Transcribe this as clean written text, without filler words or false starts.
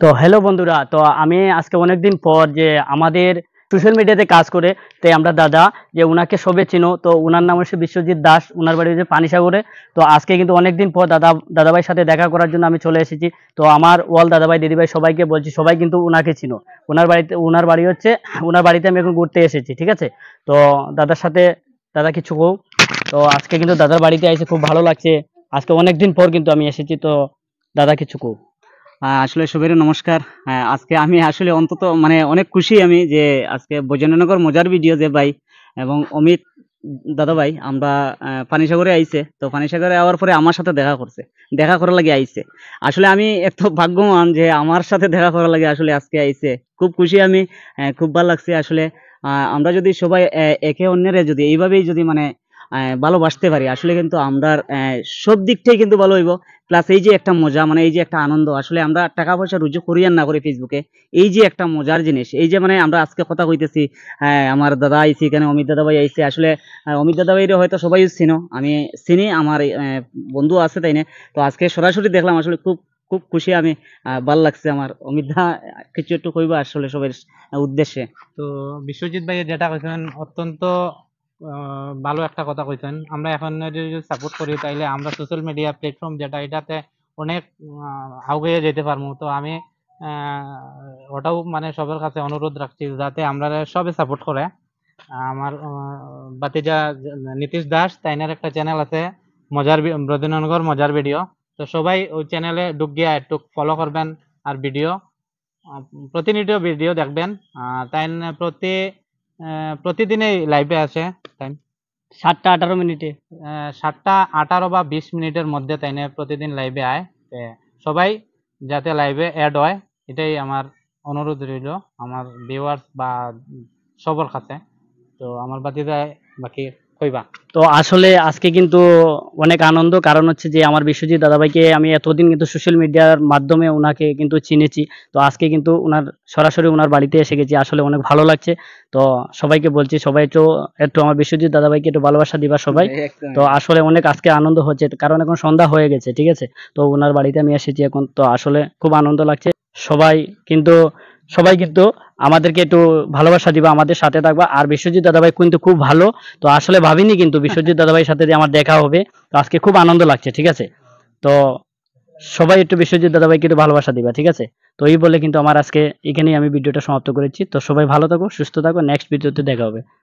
তো হ্যালো বন্ধুরা, তো আমি আজকে অনেকদিন পর যে আমাদের সোশ্যাল মিডিয়াতে কাজ করে, তাই আমরা দাদা যে উনাকে সবে চিনো। তো উনার নাম হচ্ছে বিশ্বজিৎ দাস, উনার বাড়ি হচ্ছে পানিসাগরে। তো আজকে কিন্তু অনেকদিন পর দাদাভাইয়ের সাথে দেখা করার জন্য আমি চলে এসেছি। তো আমার ওয়াল দাদাভাই দিদিভাই সবাইকে বলছি, সবাই কিন্তু উনাকে চিনো। উনার বাড়ি হচ্ছে, উনার বাড়িতে আমি এখন ঘুরতে এসেছি, ঠিক আছে। তো দাদার সাথে, দাদা কিছু কও। তো আজকে কিন্তু দাদার বাড়িতে এসে খুব ভালো লাগছে। আজকে অনেকদিন পর কিন্তু আমি এসেছি, তো দাদা কিছু কও। আসলে সবাইকে নমস্কার। আজকে আমি আসলে অন্তত মানে অনেক খুশি আমি যে আজকে বৈজনগর মজার ভিডিও যে ভাই এবং অমিত দাদা ভাই আমরা পানিসাগরে আইছে। তো পানিসাগরে আওয়ার পরে আমার সাথে দেখা করছে, দেখা করার লাগে আইছে। আসলে আমি এত ভাগ্যবান যে আমার সাথে দেখা করার লাগে আসলে আজকে আইছে। খুব খুশি আমি, খুব ভালো লাগছে আসলে। আমরা যদি সবাই একে অন্যের যদি এইভাবেই যদি মানে ভালোবাসতে পারি আসলে কিন্তু আমরা সব দিকটাই কিন্তু ভালো হইব। প্লাস এই যে একটা মজা মানে এই যে একটা আনন্দ, আসলে আমরা টাকা পয়সা রুজু করি আর না করি ফেসবুকে, এই যে একটা মজার জিনিস, এই যে মানে আমরা আজকে কথা কইতেছি। আমার দাদা আইসি এখানে, অমিত দাদা ভাই আইসে আসলে। অমিত দাদা ভাই হয়তো সবাই চিনো, আমি চিনি, আমার বন্ধু আছে তাই না। তো আজকে সরাসরি দেখলাম আসলে খুব খুব খুশি আমি। ভাল লাগছে আমার। অমিত দা কিছু একটু কইবা আসলে সবার উদ্দেশ্যে। তো বিশ্বজিৎ ভাই যেটা কইছেন অত্যন্ত ভালো একটা কথা কইছেন। আমরা এখন যদি সাপোর্ট করি তাইলে আমরা সোশ্যাল মিডিয়া প্ল্যাটফর্ম যেটা এটাতে অনেক আগুয়ে যেতে পারবো। তো আমি ওটাও মানে সবার কাছে অনুরোধ রাখছি যাতে আমরা সবে সাপোর্ট করে। আমার বাতিজা নীতিশ দাস তাইনার একটা চ্যানেল আছে, ব্রজনগর মজার ভিডিও। তো সবাই ওই চ্যানেলে ঢুক গিয়া একটু ফলো করবেন আর ভিডিও প্রতিনিয়ত ভিডিও দেখবেন। তাই প্রতিদিনই লাইভে আসে। টাইম 7টা 18 মিনিটে। 7টা 18 বা 20 মিনিটের মধ্যে তাই প্রতিদিন লাইভে আয়। সবাই যাতে লাইভে অ্যাড হয় এটাই আমার অনুরোধ রইল আমার ভিউয়ার্স বা সবার কাছে। তো আমার বাকি কইবা। তো আসলে আজকে কিন্তু অনেক আনন্দ, কারণ হচ্ছে যে আমার বিশ্বজিৎ দাদাভাইকে আমি এতদিন কিন্তু সোশ্যাল মিডিয়ার মাধ্যমে উনাকে কিন্তু চিনেছি। তো আজকে কিন্তু উনার সরাসরি উনার বাড়িতে এসে গেছি, আসলে অনেক ভালো লাগছে। তো সবাইকে বলছি, সবাই তো একটু আমার বিশ্বজিৎ দাদাভাইকে একটু ভালোবাসা দিবা সবাই। তো আসলে অনেক আজকে আনন্দ হচ্ছে, কারণ এখন সন্ধ্যা হয়ে গেছে, ঠিক আছে। তো উনার বাড়িতে আমি এসেছি এখন, তো আসলে খুব আনন্দ লাগছে। সবাই কিন্তু সবাই কিন্তু আমাদেরকে একটু ভালোবাসা দিবা, আমাদের সাথে থাকবা। আর বিশ্বজিৎ দাদাভাই কিন্তু খুব ভালো। তো আসলে ভাবিনি কিন্তু বিশ্বজিৎ দাদাভাইয়ের সাথে যে আমার দেখা হবে। তো আজকে খুব আনন্দ লাগছে, ঠিক আছে। তো সবাই একটু বিশ্বজিৎ দাদাভাইকে একটু ভালোবাসা দিবা, ঠিক আছে। তো এই বলে কিন্তু আমার আজকে এখানেই আমি ভিডিওটা সমাপ্ত করেছি। তো সবাই ভালো থাকো, সুস্থ থাকো, নেক্সট ভিডিওতে দেখা হবে।